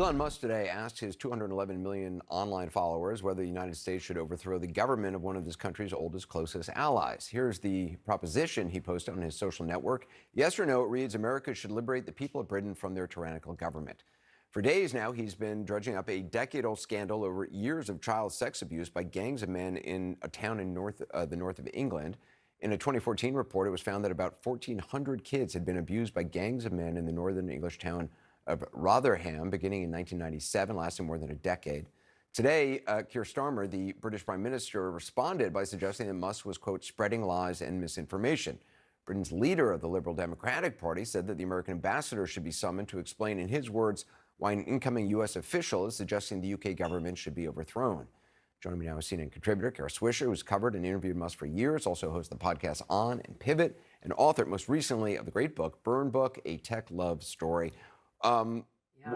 Elon Musk today asked his 211 million online followers whether the United States should overthrow the government of one of this country's oldest, closest allies. Here's the proposition he posted on his social network. Yes or no, it reads, America should liberate the people of Britain from their tyrannical government. For days now, he's been drudging up a decade-old scandal over years of child sex abuse by gangs of men in a town in the north of England. In a 2014 report, it was found that about 1,400 kids had been abused by gangs of men in the northern English town of Rotherham, beginning in 1997, lasting more than a decade. Today, Keir Starmer, the British Prime Minister, responded by suggesting that Musk was, quote, spreading lies and misinformation. Britain's leader of the Liberal Democratic Party said that the American ambassador should be summoned to explain, in his words, why an incoming U.S. official is suggesting the U.K. government should be overthrown. Joining me now is CNN contributor Carol Swisher, who's covered and interviewed Musk for years, also hosts the podcast OANN and Pivot, and author, most recently, of the great book, Burn Book, A Tech Love Story.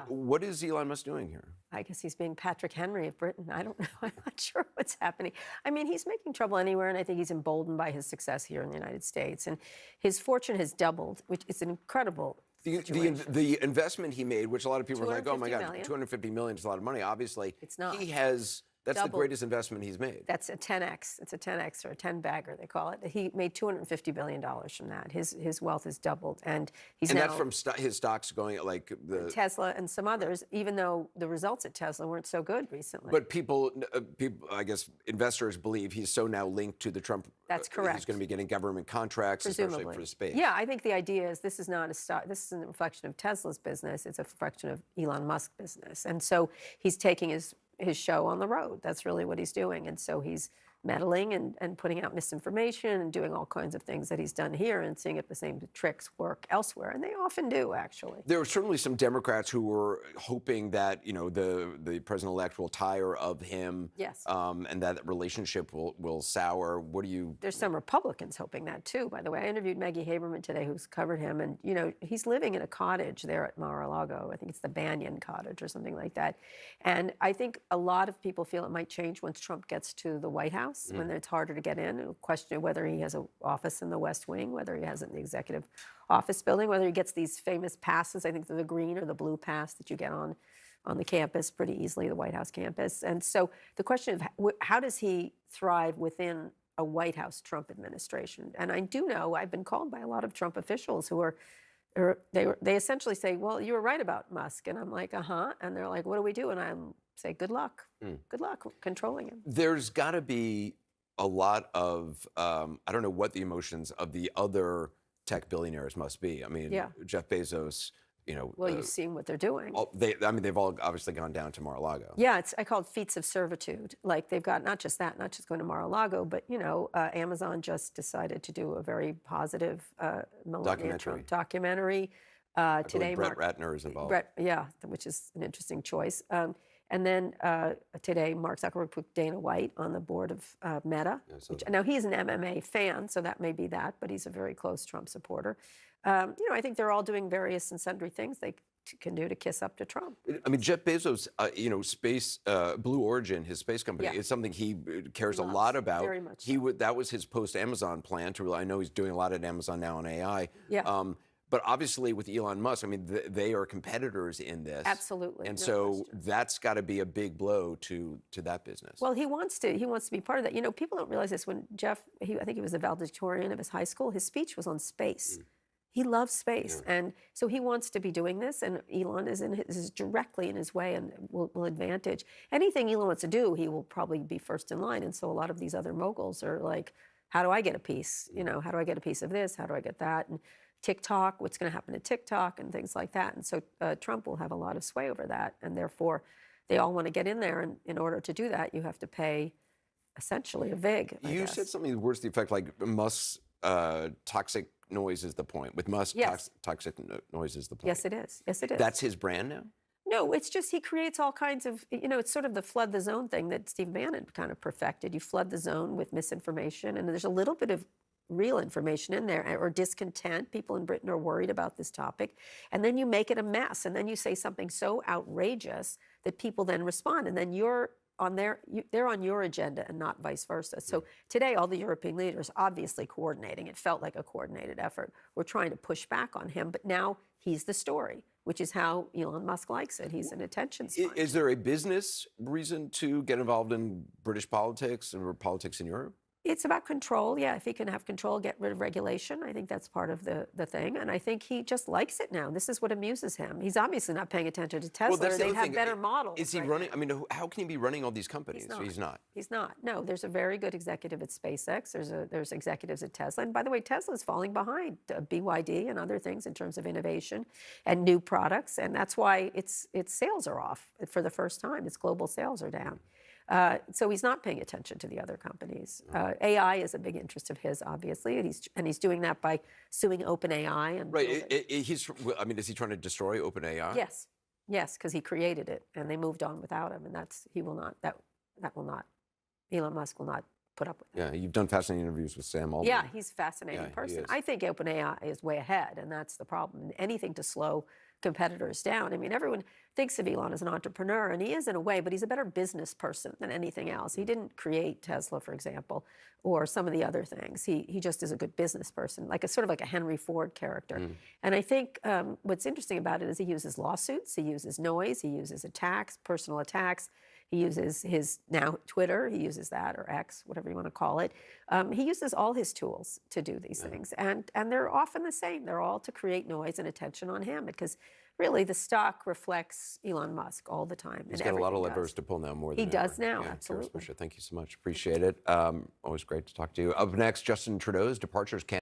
What is Elon Musk doing here? I guess he's being Patrick Henry of Britain. I don't know. I'm not sure what's happening. I mean, he's making trouble anywhere, and I think he's emboldened by his success here in the United States. And his forture has doubled, which is an incredible situation. The investment he made, which a lot of people are like, oh my God, million. $250 million is a lot of money. Obviously, it's not. He has. That's doubled. The greatest investment he's made. That's a 10x. It's a 10x or a 10-bagger, they call it. He made $250 billion from that. His wealth has doubled, and he's and now... that's from his stocks going at like the... Tesla and some others, even though the results at Tesla weren't so good recently. But people, I guess, investors believe he's so now linked to the Trump... That's correct. He's going to be getting government contracts, presumably, especially for space. Yeah, I think the idea is this is not a stock. This isn't a reflection of Tesla's business. It's a reflection of Elon Musk's business. And so he's taking his show on the road. That's really what he's doing. And so he's meddling and putting out misinformation and doing all kinds of things that he's done here and seeing if the same tricks work elsewhere. And they often do, actually. There were certainly some Democrats who were hoping that, you know, the president-elect will tire of him. Yes. And that relationship will sour. What do you... There's some Republicans hoping that, too, by the way. I interviewed Maggie Haberman today, who's covered him. And, you know, he's living in a cottage there at Mar-a-Lago. I think it's the Banyan Cottage or something like that. And I think a lot of people feel it might change once Trump gets to the White House. When it's harder to get in, question whether he has an office in the West Wing, whether he has it in the executive office building, whether he gets these famous passes, I think the green or the blue pass that you get on the campus pretty easily, the White House campus. And so the question of how does he thrive within a White House Trump administration? And I do know I've been called by a lot of Trump officials who they essentially say, well, you were right about Musk. And I'm like, uh-huh. And they're like, what do we do? And I'm say, good luck. Good luck controlling him. There's got to be a lot of, I don't know what the emotions of the other tech billionaires must be. I mean, yeah. Jeff Bezos, you know. Well, you've seen what they're doing. They've all obviously gone down to Mar-a-Lago. Yeah, I call it feats of servitude. Like they've got not just going to Mar-a-Lago, but, you know, Amazon just decided to do a very positive Melania Trump documentary. Today, Brett Ratner is involved. Yeah, which is an interesting choice. And then today, Mark Zuckerberg put Dana White on the board of Meta. Now, he's an MMA fan, so that may be that, but he's a very close Trump supporter. You know, I think they're all doing various and sundry things they can do to kiss up to Trump. I mean, Jeff Bezos, you know, space, Blue Origin, his space company, is something he cares a lot about. Very much. That was his post-Amazon plan to really, I know he's doing a lot at Amazon now on AI. Yeah. But obviously with Elon Musk, I mean, they are competitors in this. Absolutely. And so that's got to be a big blow to that business. Well, he wants to be part of that. You know, people don't realize this. When Jeff, I think he was the valedictorian of his high school, his speech was on space. He loves space. Yeah. And so he wants to be doing this, and Elon is directly in his way and will advantage. Anything Elon wants to do, he will probably be first in line. And so a lot of these other moguls are like, how do I get a piece? You know, how do I get a piece of this? How do I get that? And TikTok, what's going to happen to TikTok and things like that. And so Trump will have a lot of sway over that. And therefore, they all want to get in there. And in order to do that, you have to pay essentially a vig. You said something worse to the effect like Musk's toxic noise is the point. With Musk, yes. Toxic noise is the point. Yes, it is. Yes, it is. That's his brand now? No, it's just he creates all kinds of, you know, it's sort of the flood the zone thing that Steve Bannon kind of perfected. You flood the zone with misinformation, and there's a little bit of real information in there, or discontent. People in Britain are worried about this topic. And then you make it a mess. And then you say something so outrageous that people then respond. And then they're on your agenda and not vice versa. So today, all the European leaders obviously coordinating. It felt like a coordinated effort. We're trying to push back on him, but now he's the story. which is how Elon Musk likes it. He's an attention sponge. Is there a business reason to get involved in British politics or politics in Europe? It's about control. Yeah, if he can have control, get rid of regulation, I think that's part of the thing. And I think he just likes it now. This is what amuses him. He's obviously not paying attention to Tesla. Well, They have better models. Is he right running? now. I mean, how can he be running all these companies? He's not. He's not. No, there's a very good executive at SpaceX. There's executives at Tesla. And by the way, Tesla's falling behind BYD and other things in terms of innovation and new products. And that's why its sales are off for the first time. Its global sales are down. So he's not paying attention to the other companies. AI is a big interest of his, obviously, and he's doing that by suing OpenAI. And Right. I mean, is he trying to destroy OpenAI? Yes, because he created it, and they moved on without him, and he will not. That will not. Elon Musk will not put up with that. Yeah, you've done fascinating interviews with Sam Altman. Yeah, he's a fascinating person. is. I think OpenAI is way ahead, and that's the problem. Anything to slow competitors down. I mean, everyone thinks of Elon as an entrepreneur, and he is in a way, but he's a better business person than anything else. He didn't create Tesla, for example, or some of the other things. He just is a good business person, sort of like a Henry Ford character. And I think what's interesting about it is he uses lawsuits, he uses noise, he uses attacks, personal attacks. He uses his now Twitter, he uses that, or X, whatever you want to call it. He uses all his tools to do these things. And they're often the same. They're all to create noise and attention on him because really the stock reflects Elon Musk all the time. He's got a lot of levers to pull now more than he does ever. now, Yeah, absolutely. Swisher, thank you so much. Appreciate it. Always great to talk to you. Up next, Justin Trudeau's departures can